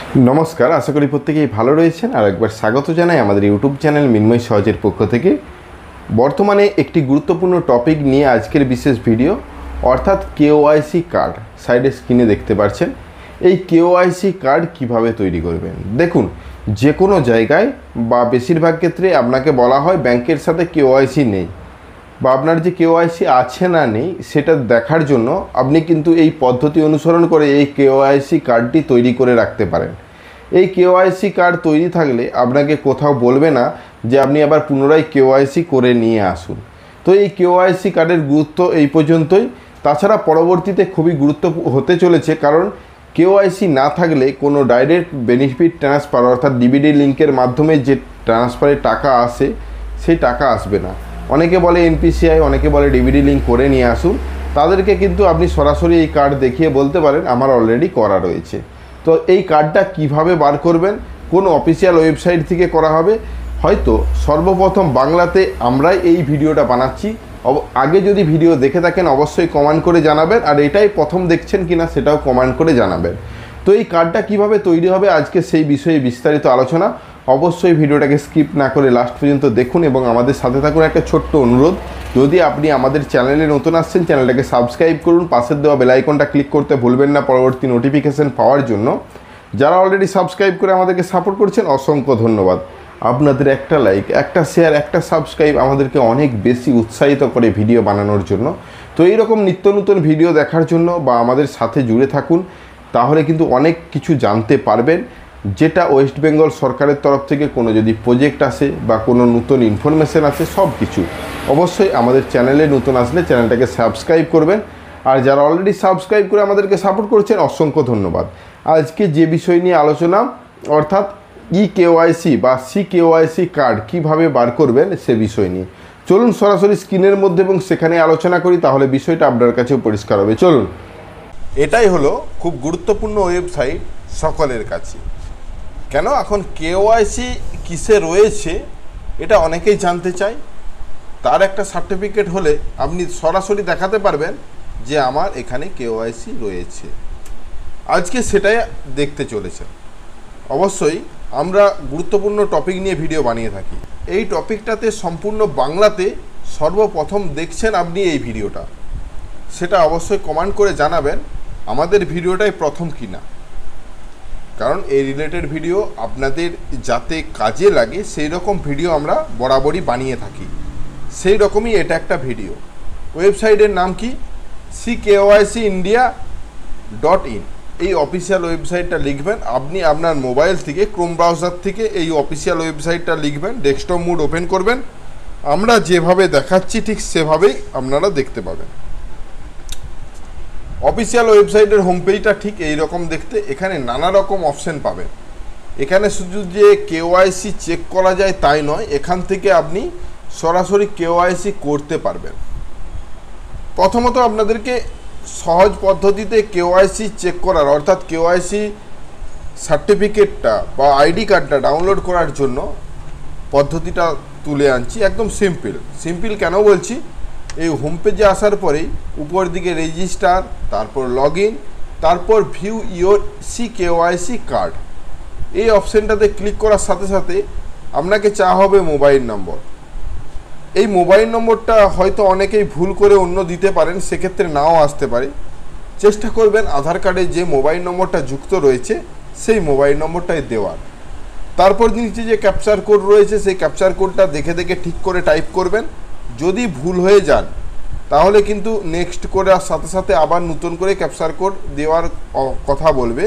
नमस्कार आशा करी प्रत्येकेई भालो रयेछेन और एकबार स्वागत जानाई आमादेर यूट्यूब चैनल मिन्मय सहजेर पक्ष थेके। बर्तमाने एकटी गुरुत्वपूर्ण टपिक निये आजकेर विशेष भिडियो अर्थात केओआईसी कार्ड साइडे स्क्रिने देखते पाच्छेन। এই কেওআইসি कार्ड কিভাবে তৈরি করবেন দেখুন যে কোনো জায়গায় বা বেশিরভাগ ক্ষেত্রে আপনাকে বলা হয় ব্যাংকের সাথে কেওআইসি নেই বা আপনার যে কেওআইসি আছে না নেই সেটা দেখার জন্য আপনি কিন্তু এই পদ্ধতি অনুসরণ করে এই কেওআইসি কার্ডটি তৈরি করে রাখতে পারেন। এই কেওআইসি কার্ড তৈরি থাকলে আপনাকে কোথাও বলবে না যে আপনি আবার পুনরায় কেওআইসি করে নিয়ে আসুন। তো এই কেওআইসি কার্ডের গুরুত্ব এই পর্যন্তই। তাছাড়া পরবর্তীতে খুবই গুরুত্ব হতে চলেছে, কারণ কেওআইসি না থাকলে কোনো ডাইরেক্ট বেনিফিট ট্রান্সফার অর্থাৎ ডিবিডি লিঙ্কের মাধ্যমে যে ট্রান্সফারের টাকা আসে সেই টাকা আসবে না। অনেকে বলে এনপিসিআই, অনেকে বলে ডিবিডি লিঙ্ক করে নিয়ে আসুন। তাদেরকে কিন্তু আপনি সরাসরি এই কার্ড দেখিয়ে বলতে পারেন আমার অলরেডি করা রয়েছে। তো এই কার্ডটা কিভাবে বার করবেন, কোন অফিসিয়াল ওয়েবসাইট থেকে করা হবে, হয়তো সর্বপ্রথম বাংলাতে আমরাই এই ভিডিওটা বানাচ্ছি। আগে যদি ভিডিও দেখে থাকেন অবশ্যই কমেন্ট করে জানাবেন, আর এটাই প্রথম দেখছেন কিনা সেটাও কমেন্ট করে জানাবেন। তো এই কার্ডটা কিভাবে তৈরি হবে আজকে সেই বিষয়ে বিস্তারিত আলোচনা। অবশ্যই ভিডিওটাকে স্কিপ না করে লাস্ট পর্যন্ত দেখুন এবং আমাদের সাথে থাকুন। একটা ছোট্ট অনুরোধ, যদি আপনি আমাদের চ্যানেলে নতুন আসছেন চ্যানেলটাকে সাবস্ক্রাইব করুন, পাশের দেওয়া বেল আইকনটা ক্লিক করতে ভুলবেন না পরবর্তী নোটিফিকেশন পাওয়ার জন্য। যারা অলরেডি সাবস্ক্রাইব করে আমাদেরকে সাপোর্ট করছেন অসংখ্য ধন্যবাদ। আপনাদের একটা লাইক, একটা শেয়ার, একটা সাবস্ক্রাইব আমাদেরকে অনেক বেশি উৎসাহিত করে ভিডিও বানানোর জন্য। তো এইরকম নিত্য নতুন ভিডিও দেখার জন্য বা আমাদের সাথে জুড়ে থাকুন, তাহলে কিন্তু অনেক কিছু জানতে পারবেন, যেটা ওয়েস্ট বেঙ্গল সরকারের তরফ থেকে কোনো যদি প্রজেক্ট আসে বা কোনো নতুন ইনফরমেশান আসে সব কিছু। অবশ্যই আমাদের চ্যানেলে নতুন আসলে চ্যানেলটাকে সাবস্ক্রাইব করবেন, আর যারা অলরেডি সাবস্ক্রাইব করে আমাদেরকে সাপোর্ট করছেন অসংখ্য ধন্যবাদ। আজকে যে বিষয় নিয়ে আলোচনা অর্থাৎ কেওআইসি বা কেওআইসি কার্ড কীভাবে বার করবেন সে বিষয় নিয়ে চলুন সরাসরি স্ক্রিনের মধ্যে এবং সেখানে আলোচনা করি, তাহলে বিষয়টা আপনার কাছেও পরিষ্কার হবে। চলুন, এটাই হলো খুব গুরুত্বপূর্ণ ওয়েবসাইট সকলের কাছে। কেন এখন কেওআইসি কিসে রয়েছে এটা অনেকেই জানতে চায়। তার একটা সার্টিফিকেট হলে আপনি সরাসরি দেখাতে পারবেন যে আমার এখানে কেওআইসি রয়েছে। আজকে সেটাই দেখতে চলেছে। অবশ্যই আমরা গুরুত্বপূর্ণ টপিক নিয়ে ভিডিও বানিয়ে থাকি। এই টপিকটাতে সম্পূর্ণ বাংলাতে সর্বপ্রথম দেখছেন আপনি এই ভিডিওটা, সেটা অবশ্যই কমেন্ট করে জানাবেন আমাদের ভিডিওটাই প্রথম কিনা, কারণ এই রিলেটেড ভিডিও আপনাদের যাতে কাজে লাগে সেই রকম ভিডিও আমরা বরাবরই বানিয়ে থাকি। সেই রকমই এটা একটা ভিডিও। ওয়েবসাইটের নাম কি CKYCindia.in। এই অফিসিয়াল ওয়েবসাইটটা লিখবেন আপনি আপনার মোবাইল থেকে, ক্রোম ব্রাউজার থেকে এই অফিসিয়াল ওয়েবসাইটটা লিখবেন, ডেস্কটপ মোড ওপেন করবেন। আমরা যেভাবে দেখাচ্ছি ঠিক সেভাবেই আপনারা দেখতে পাবেন। অফিসিয়াল ওয়েবসাইটের হোম পেজটা ঠিক এই রকম দেখতে। এখানে নানা রকম অপশন পাবেন। এখানে শুধু যে কেওআইসি চেক করা যায় তাই নয়, এখান থেকে আপনি সরাসরি কেওআইসি করতে পারবেন। প্রথমত আপনাদেরকে সহজ পদ্ধতিতে কেওআইসি চেক করার অর্থাৎ কেওআইসি সার্টিফিকেটটা বা আইডি কার্ডটা ডাউনলোড করার জন্য পদ্ধতিটা তুলে আনছি। একদম সিম্পল কেন বলছি, এই হোম পেজে আসার পরেই উপর দিকে রেজিস্টার, তারপর লগ ইন, তারপর ভিউ ইয়োর কেওআইসি কার্ড, এই অপশানটাতে ক্লিক করার সাথে সাথে আপনাকে চাওয়া হবে মোবাইল নম্বর। এই মোবাইল নম্বরটা হয়তো অনেকেই ভুল করে অন্য দিতে পারেন, সেক্ষেত্রে নাও আসতে পারে। চেষ্টা করবেন আধার কার্ডে যে মোবাইল নম্বরটা যুক্ত রয়েছে সেই মোবাইল নম্বরটাই দেওয়ার। তারপর নিচে যে ক্যাপচার কোড রয়েছে সেই ক্যাপচার কোডটা দেখে দেখে ঠিক করে টাইপ করবেন। যদি ভুল হয়ে যান তাহলে কিন্তু নেক্সট করার সাথে সাথে আবার নতুন করে ক্যাপচার কোড দেওয়ার কথা বলবে।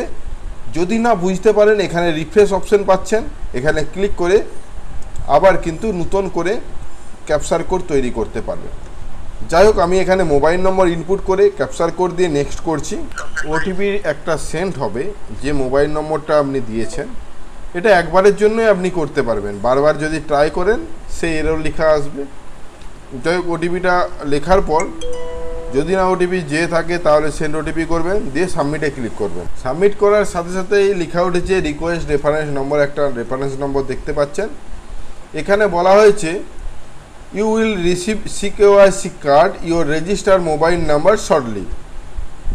যদি না বুঝতে পারেন এখানে রিফ্রেশ অপশন পাচ্ছেন, এখানে ক্লিক করে আবার কিন্তু নতুন করে ক্যাপচার কোড তৈরি করতে পারবেন। যাই হোক, আমি এখানে মোবাইল নম্বর ইনপুট করে ক্যাপচার কোড দিয়ে নেক্সট করছি। ওটিপির একটা সেন্ড হবে যে মোবাইল নম্বরটা আপনি দিয়েছেন। এটা একবারের জন্যই আপনি করতে পারবেন, বারবার যদি ট্রাই করেন সেই এরর লেখা আসবে। যাই হোক, ওটিপিটা লেখার পর যদি না ওটিপি যে থাকে তাহলে সেন্ড ওটিপি করবেন, দিয়ে সাবমিটে ক্লিক করবেন। সাবমিট করার সাথে সাথেই লেখা উঠেছে রিকোয়েস্ট রেফারেন্স নম্বর, একটা রেফারেন্স নম্বর দেখতে পাচ্ছেন। এখানে বলা হয়েছে you will receive CKYC card your register mobile number shortly.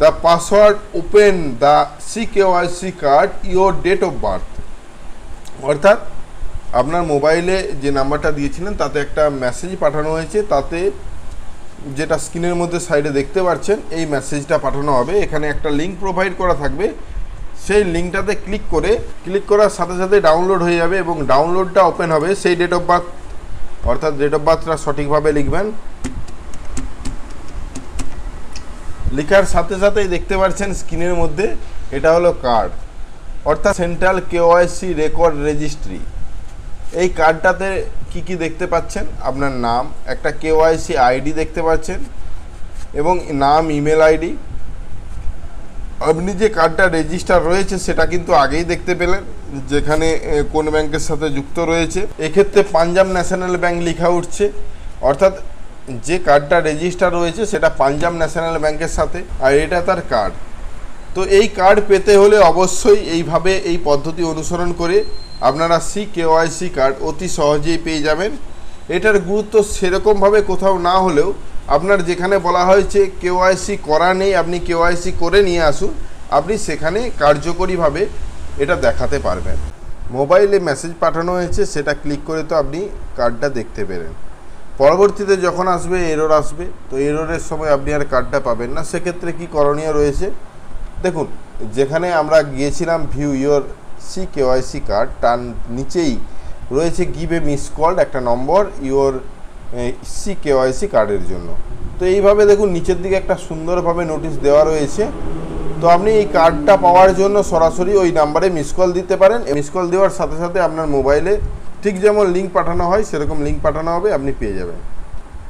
The password open the CKYC card your date of birth. অর্থাৎ আপনার মোবাইলে যে নাম্বারটা দিয়েছিলেন তাতে একটা মেসেজ পাঠানো হয়েছে, তাতে যেটা স্ক্রিনের মধ্যে সাইডে দেখতে পাচ্ছেন এই মেসেজটা পাঠানো হবে। এখানে একটা লিঙ্ক প্রোভাইড করা থাকবে, সেই লিঙ্কটাতে ক্লিক করার সাথে সাথে ডাউনলোড হয়ে যাবে এবং ডাউনলোডটা ওপেন হবে সেই ডেট অফ বার্থ, অর্থাৎ ডেট অফ বার্থটা সঠিকভাবে লিখবেন। লেখার সাথে সাথেই দেখতে পাচ্ছেন স্ক্রিনের মধ্যে এটা হলো কার্ড, অর্থাৎ সেন্ট্রাল KYC রেকর্ড রেজিস্ট্রি। এই কার্ডটাতে কি দেখতে পাচ্ছেন, আপনার নাম, একটা KYC আইডি দেখতে পাচ্ছেন এবং নাম, ইমেল আইডি। আপনি যে কার্ডটা রেজিস্টার রয়েছে সেটা কিন্তু আগেই দেখতে পেলেন, যেখানে কোন ব্যাংকের সাথে যুক্ত রয়েছে। এক্ষেত্রে পাঞ্জাব ন্যাশনাল ব্যাংক লেখা উঠছে, অর্থাৎ যে কার্ডটা রেজিস্টার রয়েছে সেটা পাঞ্জাব ন্যাশনাল ব্যাংকের সাথে, আর এটা তার কার্ড। তো এই কার্ড পেতে হলে অবশ্যই এইভাবে এই পদ্ধতি অনুসরণ করে আপনারা CKYC কার্ড অতি সহজেই পেয়ে যাবেন। এটার গুরুত্ব সেরকমভাবে কোথাও না হলেও আপনার যেখানে বলা হয়েছে KYC করা নেই, আপনি KYC করে নিয়ে আসুন, আপনি সেখানে কার্যকরীভাবে এটা দেখাতে পারবেন। মোবাইলে মেসেজ পাঠানো হয়েছে সেটা ক্লিক করে তো আপনি কার্ডটা দেখতে পেলেন। পরবর্তীতে যখন আসবে এরর আসবে, তো এররের সময় আপনি আর কার্ডটা পাবেন না। সেক্ষেত্রে কি করণীয় রয়েছে দেখুন, যেখানে আমরা গিয়েছিলাম ভিউ ইওর CKYC কার্ড, তার নিচেই রয়েছে গিভ এ মিস কল্ড, একটা নম্বর ইওর CKYC কার্ডের জন্য। তো এইভাবে দেখুন নিচের দিকে একটা সুন্দরভাবে নোটিশ দেওয়া রয়েছে। তো আপনি এই কার্ডটা পাওয়ার জন্য সরাসরি ওই নাম্বারে মিস কল দিতে পারেন। মিস কল দেওয়ার সাথে সাথে আপনার মোবাইলে ঠিক যেমন লিঙ্ক পাঠানো হয় সেরকম লিঙ্ক পাঠানো হবে, আপনি পেয়ে যাবেন।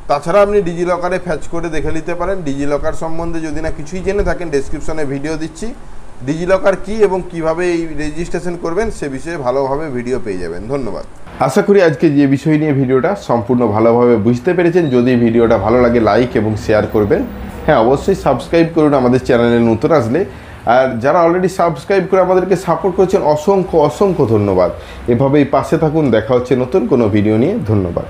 তাছাড়া আপনি ডিজিলকারে ফ্যাচ করে দেখে নিতে পারেন। ডিজিলকার সম্বন্ধে যদি না কিছুই জেনে থাকেন, ডেসক্রিপশনে ভিডিও দিচ্ছি, ডিজিলকার কী এবং কিভাবে এই রেজিস্ট্রেশন করবেন সে বিষয়ে ভালোভাবে ভিডিও পেয়ে যাবেন। ধন্যবাদ। আশা করি আজকে যে বিষয় নিয়ে ভিডিওটা সম্পূর্ণ ভালোভাবে বুঝতে পেরেছেন। যদি ভিডিওটা ভালো লাগে লাইক এবং শেয়ার করবেন। হ্যাঁ, অবশ্যই সাবস্ক্রাইব করুন আমাদের চ্যানেলে নতুন আসলে। আর যারা অলরেডি সাবস্ক্রাইব করে আমাদেরকে সাপোর্ট করছেন অসংখ্য ধন্যবাদ। এভাবেই পাশে থাকুন। দেখা হচ্ছে নতুন কোনো ভিডিও নিয়ে। ধন্যবাদ।